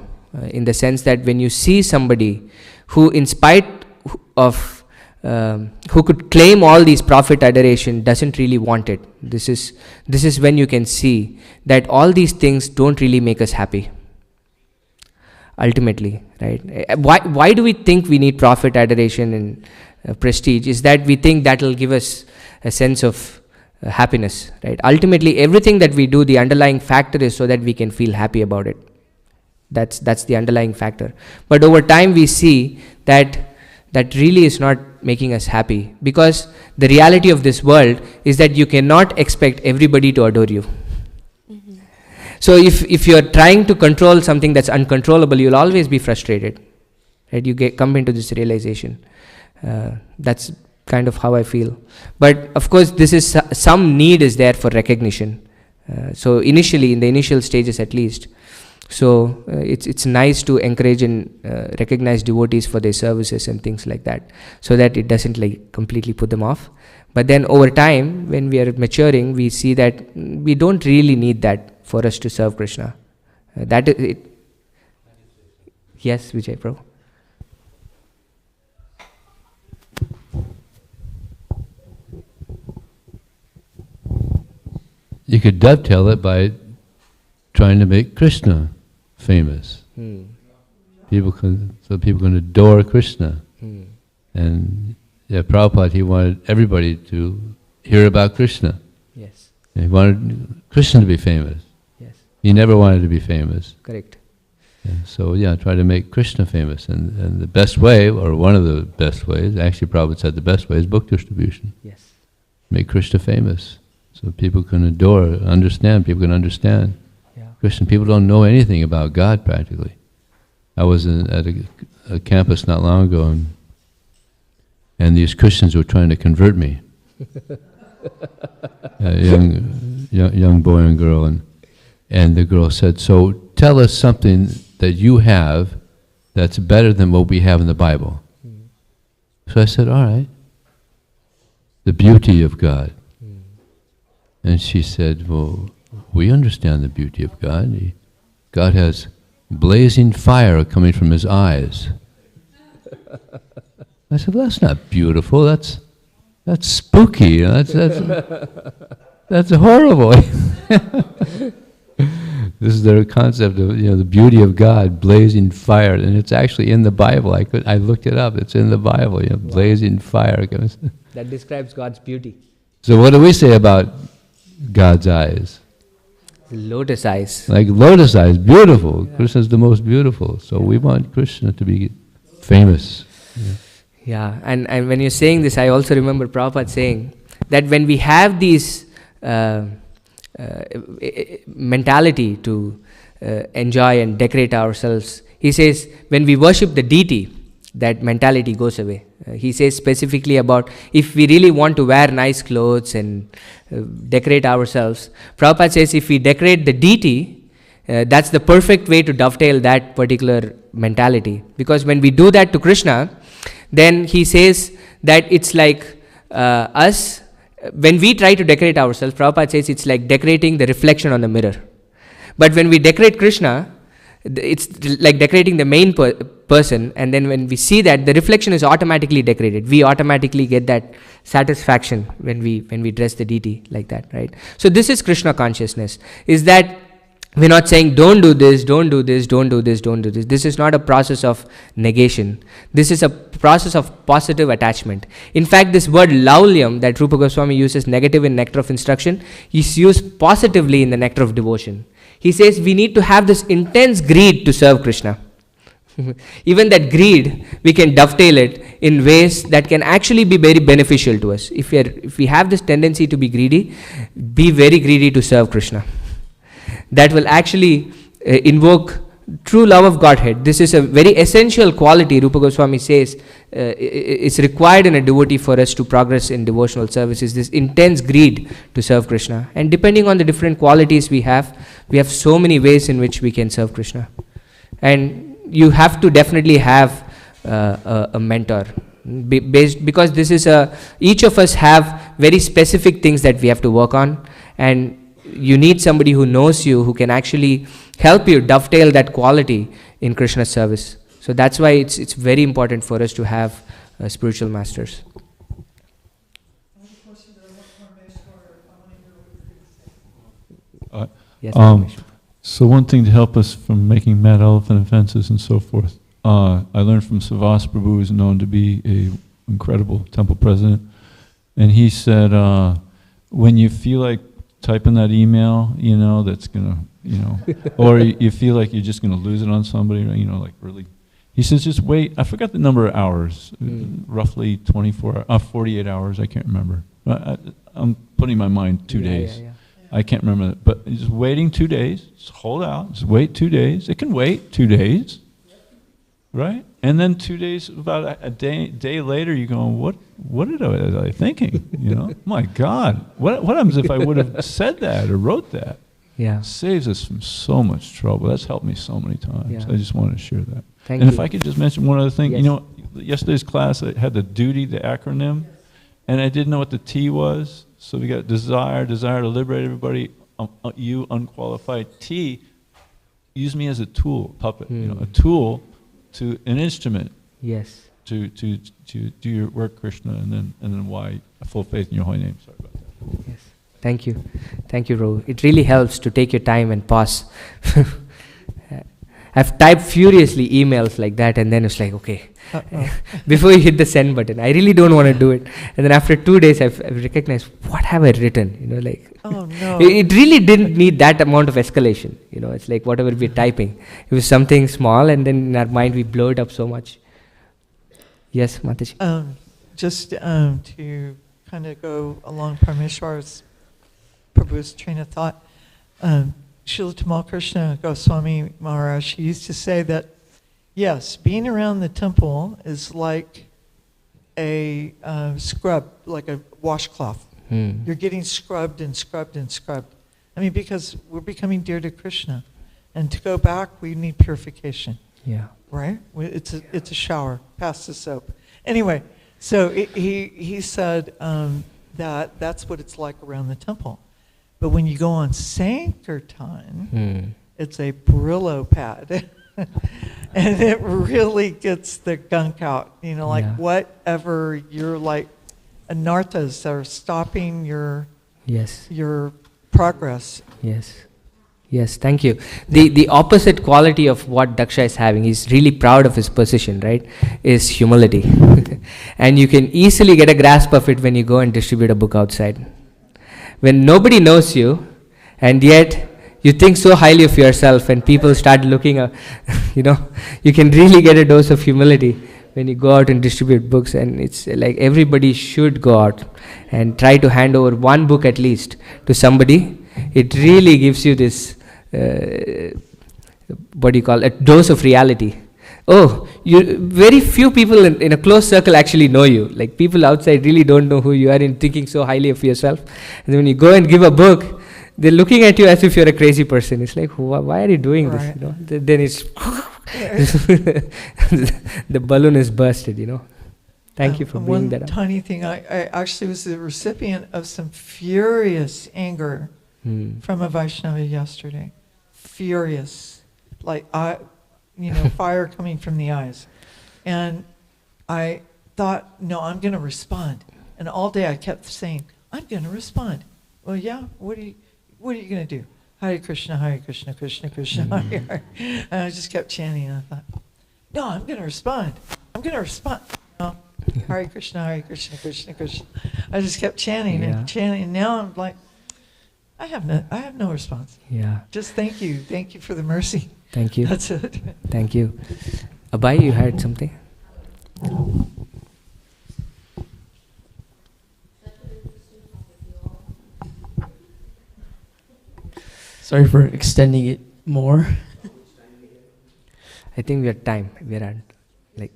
in the sense that when you see somebody who, in spite of, who could claim all these profit, adoration, doesn't really want it. This is when you can see that all these things don't really make us happy. Ultimately, right? Why do we think we need profit, adoration, and prestige? Is that we think that will give us a sense of happiness, right? Ultimately, everything that we do, the underlying factor is so that we can feel happy about it. That's the underlying factor. But over time, we see that really is not making us happy, because the reality of this world is that you cannot expect everybody to adore you. Mm-hmm. So if you're trying to control something that's uncontrollable, you'll always be frustrated, right? You come into this realization. That's kind of how I feel. But of course, this is some need is there for recognition. So initially, in the initial stages at least, So it's nice to encourage and recognize devotees for their services and things like that, so that it doesn't like completely put them off. But then over time, when we are maturing, we see that we don't really need that for us to serve Krishna. That is it. Yes, Vijay Prabhu. You could dovetail it by trying to make Krishna famous. People can adore Krishna. And yeah, Prabhupada, he wanted everybody to hear about Krishna. Yes. And he wanted Krishna to be famous. Yes. He never wanted to be famous. Correct. And so yeah, try to make Krishna famous. And the best way, or one of the best ways, actually Prabhupada said the best way, is book distribution. Yes. Make Krishna famous. So people can adore, understand, people can understand. Yeah. Krishna, people don't know anything about God practically. I was at a campus not long ago, and these Christians were trying to convert me. A young boy and girl, and the girl said, "So tell us something that you have that's better than what we have in the Bible." So I said, "All right, the beauty of God." And she said, "Well, we understand the beauty of God. God has blazing fire coming from His eyes." I said, "Well, that's not beautiful. That's spooky. That's horrible." This is their concept of the beauty of God, blazing fire, and it's actually in the Bible. I looked it up. It's in the Bible. Blazing fire. That describes God's beauty. So what do we say about God's eyes? Lotus eyes. Like lotus eyes, beautiful. Yeah. Krishna is the most beautiful. So we want Krishna to be famous. Yeah, and when you're saying this, I also remember Prabhupada saying that when we have these mentality to enjoy and decorate ourselves, he says when we worship the deity, that mentality goes away. He says specifically about if we really want to wear nice clothes and decorate ourselves, Prabhupada says if we decorate the deity, that's the perfect way to dovetail that particular mentality. Because when we do that to Krishna, then he says that it's like us, when we try to decorate ourselves, Prabhupada says it's like decorating the reflection on the mirror. But when we decorate Krishna, it's like decorating the main person, and then when we see that, the reflection is automatically decorated. We automatically get that satisfaction when we dress the deity like that, right? So this is Krishna consciousness, is that we're not saying don't do this, don't do this, don't do this, don't do this. This is not a process of negation. This is a process of positive attachment. In fact, this word laulyam that Rupa Goswami uses negative in Nectar of Instruction is used positively in the Nectar of Devotion. He says we need to have this intense greed to serve Krishna. Even that greed, we can dovetail it in ways that can actually be very beneficial to us. If we have this tendency to be greedy, be very greedy to serve Krishna. That will actually invoke true love of Godhead. This is a very essential quality, Rupa Goswami says, is required in a devotee for us to progress in devotional services, this intense greed to serve Krishna. And depending on the different qualities we have so many ways in which we can serve Krishna. And you have to definitely have a mentor, because this is each of us have very specific things that we have to work on, and you need somebody who knows you, who can actually help you dovetail that quality in Krishna's service. So that's why it's very important for us to have spiritual masters. Yes, so one thing to help us from making mad elephant offenses and so forth, I learned from Savas Prabhu, who is known to be an incredible temple president, and he said, when you feel like typing that email, that's gonna, or you feel like you're just gonna lose it on somebody, like really. He says, just wait. I forgot the number of hours, roughly 48 hours. I can't remember. I'm putting in my mind 2 days. Yeah. I can't remember that. But just waiting 2 days. Just hold out. Just wait 2 days. It can wait 2 days, right? And then 2 days, about a day later, you're going, what was I thinking? My God, what happens if I would have said that or wrote that? Yeah. Saves us from so much trouble. That's helped me so many times. Yeah. I just wanted to share that. Thank And you. if I could just mention one other thing, Yes. you know, yesterday's class I had the duty, the acronym, and I didn't know what the T was. So we got desire to liberate everybody. You unqualified. T, use me as a tool, puppet. You know, a tool to an instrument. Yes. To do your work, Krishna, and then why full faith in your holy name. Sorry about that. Yes. Thank you. Thank you, Ro. It really helps to take your time and pause. I've typed furiously emails like that, and then it's like, okay, before you hit the send button, I really don't want to do it. And then after 2 days, I've recognized, what have I written? You know, like, oh no, it really didn't need that amount of escalation. You know, it's like whatever we're typing, it was something small, and then in our mind we blow it up so much. Yes, Mataji. Just to kind of go along Parameshwar's Prabhu's train of thought, Srila Tamal Krishna Goswami Maharaj, he used to say that, yes, being around the temple is like a scrub, like a washcloth. You're getting scrubbed and scrubbed and scrubbed. I mean, because we're becoming dear to Krishna. And to go back, we need purification. Yeah. Right? It's a shower, past the soap. Anyway, so he said that that's what it's like around the temple. But when you go on Sankirtan, it's a Brillo pad. And it really gets the gunk out. You know, like whatever you're like, anarthas are stopping your progress. Yes. Yes, thank you. The opposite quality of what Daksha is having, he's really proud of his position, right, is humility. And you can easily get a grasp of it when you go and distribute a book outside. When nobody knows you, and yet you think so highly of yourself, and people start looking up, you know, you can really get a dose of humility when you go out and distribute books. And it's like everybody should go out and try to hand over one book at least to somebody. It really gives you this, what do you call, a dose of reality. Oh, very few people in a close circle actually know you. Like people outside really don't know who you are and thinking so highly of yourself. And then when you go and give a book, they're looking at you as if you're a crazy person. It's like, why are you doing this? You know? Then it's the balloon is bursted. You know. Thank you for bringing that up. One tiny thing, I actually was the recipient of some furious anger from a Vaishnava yesterday. Furious, like fire coming from the eyes. And I thought, no, I'm going to respond. And all day I kept saying, I'm going to respond. Well, yeah, what are you going to do? Hare Krishna, Krishna Krishna, Hare Hare. And I just kept chanting, and I thought, no, I'm going to respond. I'm going to respond. No, Hare Krishna, Krishna Krishna. I just kept chanting and chanting, and now I'm like, I have no response. Yeah. Just thank you for the mercy. Thank you. That's it. Thank you. Abhay, you had something? Sorry for extending it more. I think we're at time. We're at like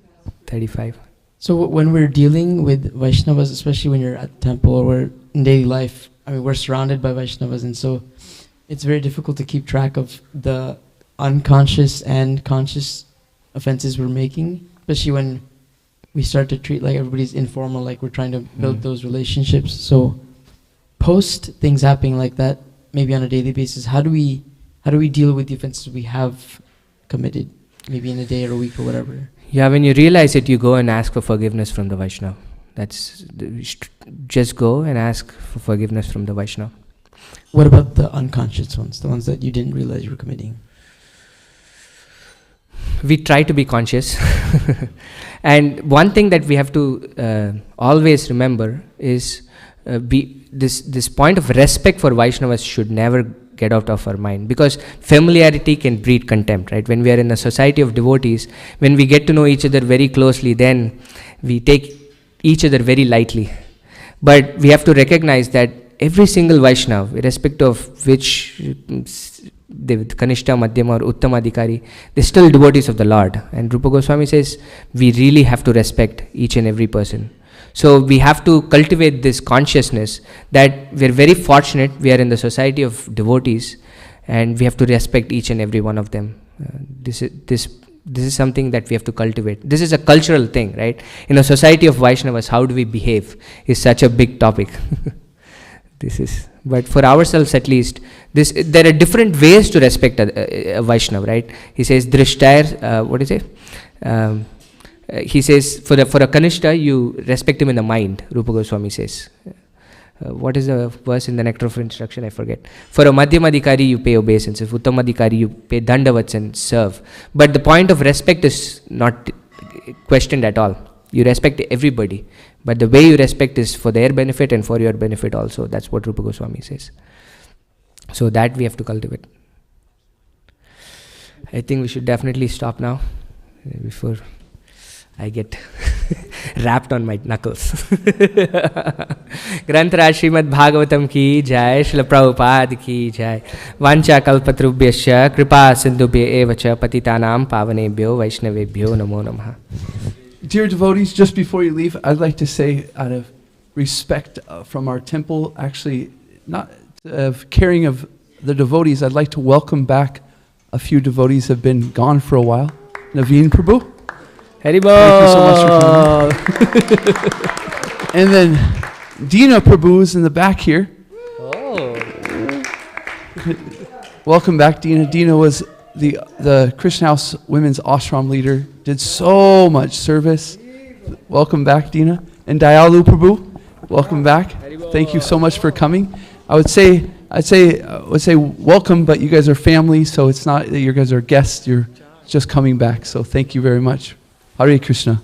35. So when we're dealing with Vaishnavas, especially when you're at temple or we're in daily life, I mean, we're surrounded by Vaishnavas, and so it's very difficult to keep track of the unconscious and conscious offenses we're making, especially when we start to treat like everybody's informal, like we're trying to build those relationships. So post things happening like that, maybe on a daily basis, how do we deal with the offenses we have committed, maybe in a day or a week or whatever? Yeah, when you realize it, you go and ask for forgiveness from the Vaishnava. Just go and ask for forgiveness from the Vaishnava. What about the unconscious ones, the ones that you didn't realize you were committing? We try to be conscious. And one thing that we have to always remember is this point of respect for Vaishnavas should never get out of our mind, because familiarity can breed contempt, right? When we are in a society of devotees, when we get to know each other very closely, then we take each other very lightly. But we have to recognize that every single Vaishnava, irrespective of which the Kanishta, Madhyama or Uttama Adhikari, they're still devotees of the Lord. And Rupa Goswami says we really have to respect each and every person. So we have to cultivate this consciousness that we're very fortunate, we are in the society of devotees, and we have to respect each and every one of them. This is something that we have to cultivate. This is a cultural thing, right? In a society of Vaishnavas, how do we behave is such a big topic. But for ourselves at least, there are different ways to respect a Vaishnava, right? He says, Drishtair, what is it? He says, for a Kanishta, you respect him in the mind, Rupa Goswami says. What is the verse in the Nectar of Instruction? I forget. For a Madhyamadhikari, you pay obeisance. If Uttamadhikari, you pay dandavats and serve. But the point of respect is not questioned at all. You respect everybody. But the way you respect is for their benefit and for your benefit also. That's what Rupa Goswami says. So that we have to cultivate. I think we should definitely stop now before I get wrapped on my knuckles. Granthara Srimad Bhagavatam ki jai, Srila Prabhupada ki jai. Vancha kalpatrubhyasya kripa sindhubhya evacha patitanam pavanebhyo vaishnavebhyo namo namaha. Dear devotees, just before you leave, I'd like to say, out of respect from our temple, actually, not of caring of the devotees, I'd like to welcome back a few devotees who have been gone for a while. Naveen Prabhu. Haribol. Thank you so much for coming. And then Dina Prabhu is in the back here. Oh. Welcome back, Dina. Dina was the Krishna House Women's Ashram leader, did so much service. Welcome back, Dina. And Dayalu Prabhu, welcome back. Thank you so much for coming. I would say welcome, but you guys are family, so it's not that you guys are guests, you're just coming back. So thank you very much. Hare Krishna.